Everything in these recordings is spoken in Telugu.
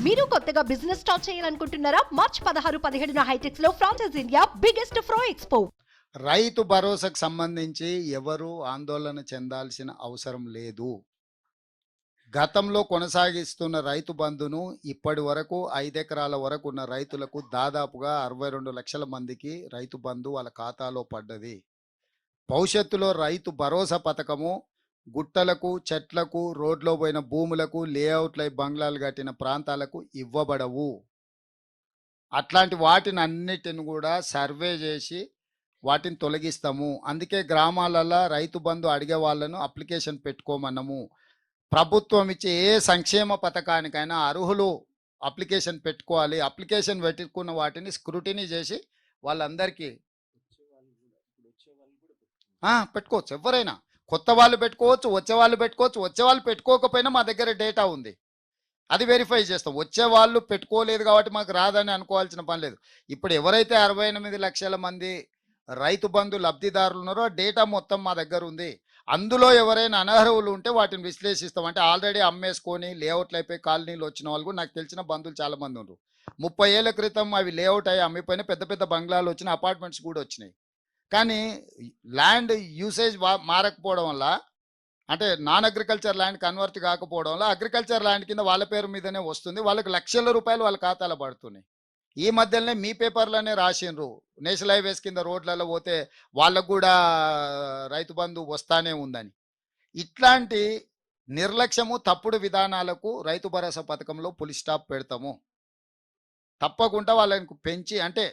మీరు కొత్తగా బిజినెస్ స్టార్ట్ చేయాలనుకుంటున్నారా? మార్చ్ 16-17 హైటెక్స్ లో ఫ్రాన్సెస్ ఇండియా బిగ్గెస్ట్ ఫ్రో ఎక్స్పో. రైతు భరోసాకు సంబంధించి ఎవరు ఆందోళన చెందాల్సిన అవసరం లేదు. గతంలో కొనసాగిస్తున్న రైతు బంధును ఇప్పటి వరకు 5 ఎకరాల వరకు ఉన్న రైతులకు దాదాపుగా 62 లక్షల మందికి రైతు బంధు వాళ్ళ ఖాతాలో పడ్డది. భవిష్యత్తులో రైతు భరోసా పథకము గుట్టలకు, చెట్లకు, రోడ్లో పోయిన భూములకు, లేఅవుట్లై బంగ్లాలు కట్టిన ప్రాంతాలకు ఇవ్వబడవు. అట్లాంటి వాటిని అన్నిటిని కూడా సర్వే చేసి వాటిని తొలగిస్తాము. అందుకే గ్రామాలలో రైతు బంధు అడిగే వాళ్ళను అప్లికేషన్ పెట్టుకోమన్నాము. ప్రభుత్వం ఇచ్చే ఏ సంక్షేమ పథకానికైనా అర్హులు అప్లికేషన్ పెట్టుకోవాలి. అప్లికేషన్ పెట్టుకున్న వాటిని స్క్రూటినీ చేసి వాళ్ళందరికీ పెట్టుకోవచ్చు. ఎవరైనా కొత్త వాళ్ళు పెట్టుకోవచ్చు, వచ్చే వాళ్ళు పెట్టుకోవచ్చు. వచ్చే వాళ్ళు పెట్టుకోకపోయినా మా దగ్గర డేటా ఉంది, అది వెరిఫై చేస్తాం. వచ్చే వాళ్ళు పెట్టుకోలేదు కాబట్టి మాకు రాదని అనుకోవాల్సిన పని లేదు. ఇప్పుడు ఎవరైతే 68 లక్షల మంది రైతు బంధు లబ్ధిదారులు ఉన్నారో డేటా మొత్తం మా దగ్గర ఉంది. అందులో ఎవరైనా అనర్హులు ఉంటే వాటిని విశ్లేషిస్తాం. అంటే ఆల్రెడీ అమ్మేసుకొని లేఅవుట్లు అయిపోయి కాలనీలు వచ్చిన వాళ్ళు కూడా నాకు తెలిసిన బంధువులు చాలా మంది ఉన్నారు. 30 ఏళ్ల క్రితం అవి లేఅవుట్ అయ్యి అమ్మిపోయిన పెద్ద పెద్ద బంగ్లాలు వచ్చిన అపార్ట్మెంట్స్ కూడా వచ్చినాయి. కానీ ల్యాండ్ యూసేజ్ మారకపోవడం వల్ల, అంటే నాన్ అగ్రికల్చర్ ల్యాండ్ కన్వర్ట్ కాకపోవడం వల్ల అగ్రికల్చర్ ల్యాండ్ కింద వాళ్ళ పేరు మీదనే వస్తుంది. వాళ్ళకి లక్షల రూపాయలు వాళ్ళ ఖాతాలో పడుతున్నాయి. ఈ మధ్యలోనే మీ పేపర్లోనే రాసిండ్రు, నేషనల్ హైవేస్ కింద రోడ్లలో పోతే వాళ్ళకు కూడా రైతు బంధు వస్తానే ఉందని. ఇట్లాంటి నిర్లక్ష్యము, తప్పుడు విధానాలకు రైతు భరోసా పథకంలో పులి స్టాప్ పెడతాము. తప్పకుండా వాళ్ళని పెంచి, అంటే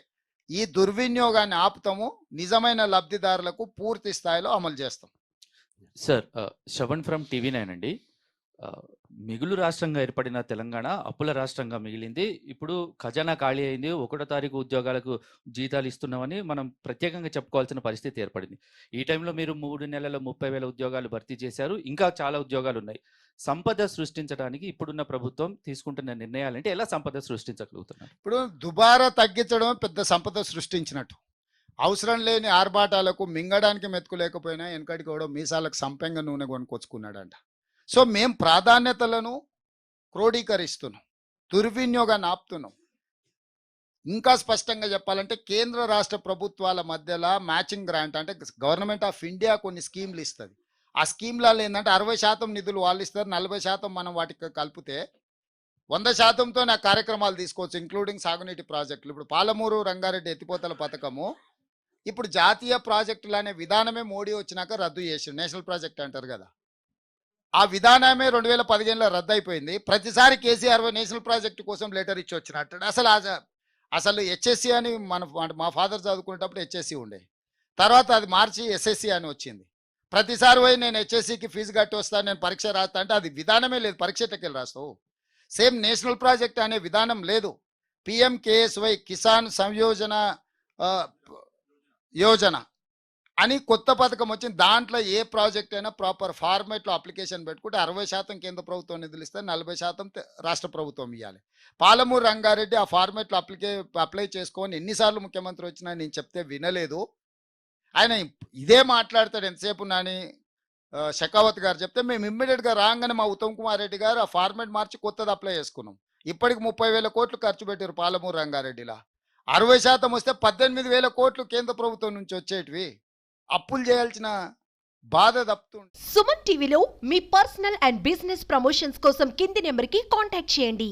ఈ దుర్వినియోగాన్ని ఆపుతాము. నిజమైన లబ్ధిదారులకు పూర్తి స్థాయిలో అమలు చేస్తాం. సార్, శ్రవణ్ ఫ్రమ్ టీవీ9 అండి. మిగులు రాష్ట్రంగా ఏర్పడిన తెలంగాణ అప్పుల రాష్ట్రంగా మిగిలింది. ఇప్పుడు ఖజానా ఖాళీ అయింది. 1వ తారీఖు ఉద్యోగాలకు జీతాలు ఇస్తున్నామని మనం ప్రత్యేకంగా చెప్పుకోవాల్సిన పరిస్థితి ఏర్పడింది. ఈ టైంలో మీరు 3 నెలల 30,000 ఉద్యోగాలు భర్తీ చేశారు. ఇంకా చాలా ఉద్యోగాలు ఉన్నాయి. సంపద సృష్టించడానికి ఇప్పుడున్న ప్రభుత్వం తీసుకుంటున్న నిర్ణయాలంటే ఎలా సంపద సృష్టించగలుగుతున్నారు? ఇప్పుడు దుబారా తగ్గించడం పెద్ద సంపద సృష్టించినట్టు. అవసరం లేని ఆర్భాటాలకు మింగడానికి మెతుకు లేకపోయినా వెనకడికి కూడా మీసాలకు సంపెంగ నూనె కొనుక్కొచ్చుకున్నాడంట. సో మేము ప్రాధాన్యతలను క్రోడీకరిస్తున్నాం, దుర్వినియోగాన్ని ఆపుతున్నాం. ఇంకా స్పష్టంగా చెప్పాలంటే కేంద్ర రాష్ట్ర ప్రభుత్వాల మధ్యలో మ్యాచింగ్ గ్రాంట్, అంటే గవర్నమెంట్ ఆఫ్ ఇండియా కొన్ని స్కీమ్లు ఇస్తుంది. ఆ స్కీమ్లలో ఏంటంటే 60% నిధులు వాళ్ళు ఇస్తారు, 40% మనం వాటికి కలిపితే 100%తో ఆ కార్యక్రమాలు తీసుకోవచ్చు, ఇంక్లూడింగ్ సాగునీటి ప్రాజెక్టులు. ఇప్పుడు పాలమూరు రంగారెడ్డి ఎత్తిపోతల పథకము ఇప్పుడు జాతీయ ప్రాజెక్టులు అనే విధానమే మోడీ వచ్చినాక రద్దు చేసిండు. నేషనల్ ప్రాజెక్ట్ అంటారు కదా, ఆ విధానమే 2015లో రద్దు అయిపోయింది. ప్రతిసారి కేసీఆర్ నేషనల్ ప్రాజెక్టు కోసం లెటర్ ఇచ్చి వచ్చినట్టు. అసలు హెచ్ఎస్సి అని మా ఫాదర్ చదువుకునేటప్పుడు హెచ్ఎస్సి ఉండే, తర్వాత అది మార్చి ఎస్ఎస్సి అని వచ్చింది. ప్రతిసారి పోయి నేను హెచ్ఎస్సికి ఫీజు కట్టి వస్తాను, నేను పరీక్ష రాస్తా అంటే అది విధానమే లేదు. పరీక్షకి వెళ్ళి రాస్తావు. సేమ్ నేషనల్ ప్రాజెక్ట్ అనే విధానం లేదు. పిఎంకేఎస్వై కిసాన్ సంయోజన యోజన అని కొత్త పథకం వచ్చింది. దాంట్లో ఏ ప్రాజెక్ట్ అయినా ప్రాపర్ ఫార్మేట్లో అప్లికేషన్ పెట్టుకుంటే 60% కేంద్ర ప్రభుత్వం నిధులు ఇస్తే 40% రాష్ట్ర ప్రభుత్వం ఇవ్వాలి. పాలమూరు రంగారెడ్డి ఆ ఫార్మేట్లో అప్లై చేసుకొని ఎన్నిసార్లు ముఖ్యమంత్రి వచ్చినా నేను చెప్తే వినలేదు. ఆయన ఇదే మాట్లాడతాడు ఎంతసేపు నాని. షెకావత్ గారు చెప్తే మేము ఇమ్మీడియట్గా రాగానే మా ఉత్తమ్ కుమార్ రెడ్డి గారు ఆ ఫార్మేట్ మార్చి కొత్తది అప్లై చేసుకున్నాం. ఇప్పటికి 30,000 కోట్లు ఖర్చు పెట్టారు పాలమూరు రంగారెడ్డిలా. 60% వస్తే 18,000 కోట్లు కేంద్ర ప్రభుత్వం నుంచి వచ్చేటివి. అప్పులు చేయాల్సిన బాధ తప్పుతుంది. సుమన్ టీవీలో మీ పర్సనల్ అండ్ బిజినెస్ ప్రమోషన్స్ కోసం కింది నెంబర్కి కాంటాక్ట్ చేయండి.